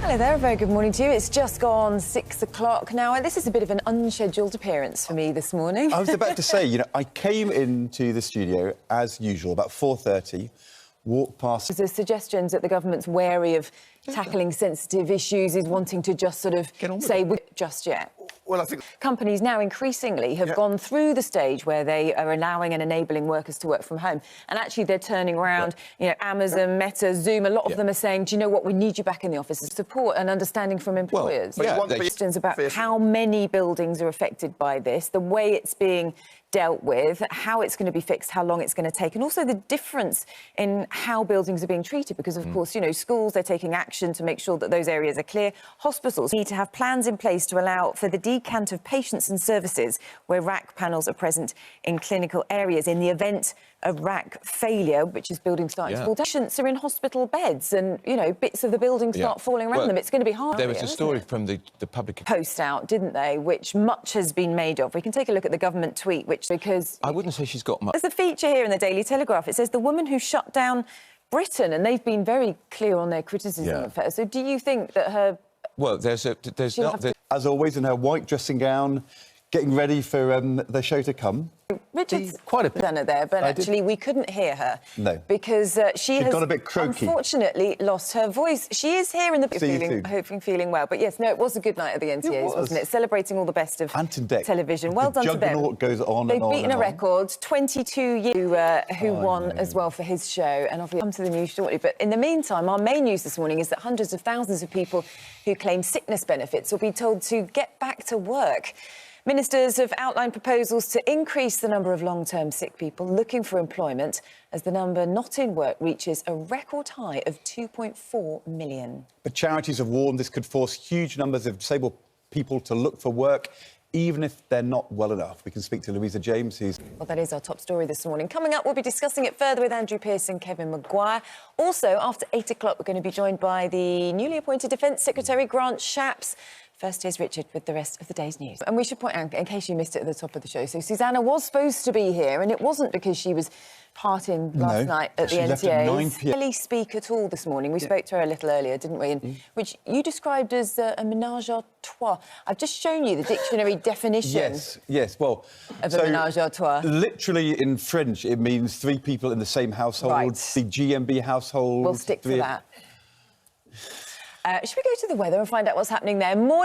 Hello there, a very good morning to you. It's just gone 6 o'clock now. This is a bit of an unscheduled appearance for me this morning. I was about to say, I came into the studio, as usual, about 4:30, walked past... There's suggestions that the government's wary of tackling sensitive issues, is wanting to just sort of say, just yet. Well, I think... Companies now increasingly have gone through the stage where they are allowing and enabling workers to work from home. And actually they're turning around, Amazon, Meta, Zoom, a lot of them are saying, do you know what, we need you back in the office. Support and understanding from employers. Questions about how many buildings are affected by this, the way it's being dealt with, how it's going to be fixed, how long it's going to take, and also the difference in how buildings are being treated, because, of course, schools, they're taking action to make sure that those areas are clear. Hospitals need to have plans in place to allow for the decant of patients and services where rack panels are present in clinical areas in the event of rack failure, which is buildings starting to fall down. Patients are in hospital beds and, bits of the building start falling around them. It's going to be hard. There was a story from the public... Post out, didn't they, which much has been made of. We can take a look at the government tweet, because... I wouldn't say she's got much... There's a feature here in the Daily Telegraph. It says the woman who shut down Britain, and they've been very clear on their criticism of her. So do you think that her... Well, there's not... As always, in her white dressing gown, getting ready for the show to come. Richard's quite a done it there, but actually we couldn't hear her. No. Because she has got a bit croaky. Unfortunately lost her voice. She is here in the hoping feeling well. But yes, no, it was a good night at the NTAs, wasn't it? Celebrating all the best of television. Well done to them. Juggernaut goes on They've and on. They've beaten a record, 22 years who won as well for his show, and obviously come to the news shortly. But in the meantime, our main news this morning is that hundreds of thousands of people who claim sickness benefits will be told to get back to work. Ministers have outlined proposals to increase the number of long-term sick people looking for employment as the number not in work reaches a record high of 2.4 million. But charities have warned this could force huge numbers of disabled people to look for work, even if they're not well enough. We can speak to Louisa James, who's... Well, that is our top story this morning. Coming up, we'll be discussing it further with Andrew Pearce and Kevin Maguire. Also, after 8 o'clock, we're going to be joined by the newly appointed Defence Secretary, Grant Shapps. First, here's Richard with the rest of the day's news. And we should point out, in case you missed it at the top of the show, so Susanna was supposed to be here, and it wasn't because she was partying last night at the NTAs. Didn't speak at all this morning. We spoke to her a little earlier, didn't we? And which you described as a ménage à trois. I've just shown you the dictionary definition. Yes, well... Of a ménage à trois. Literally, in French, it means three people in the same household. Right. The GMB household. We'll stick to that. Should we go to the weather and find out what's happening there? More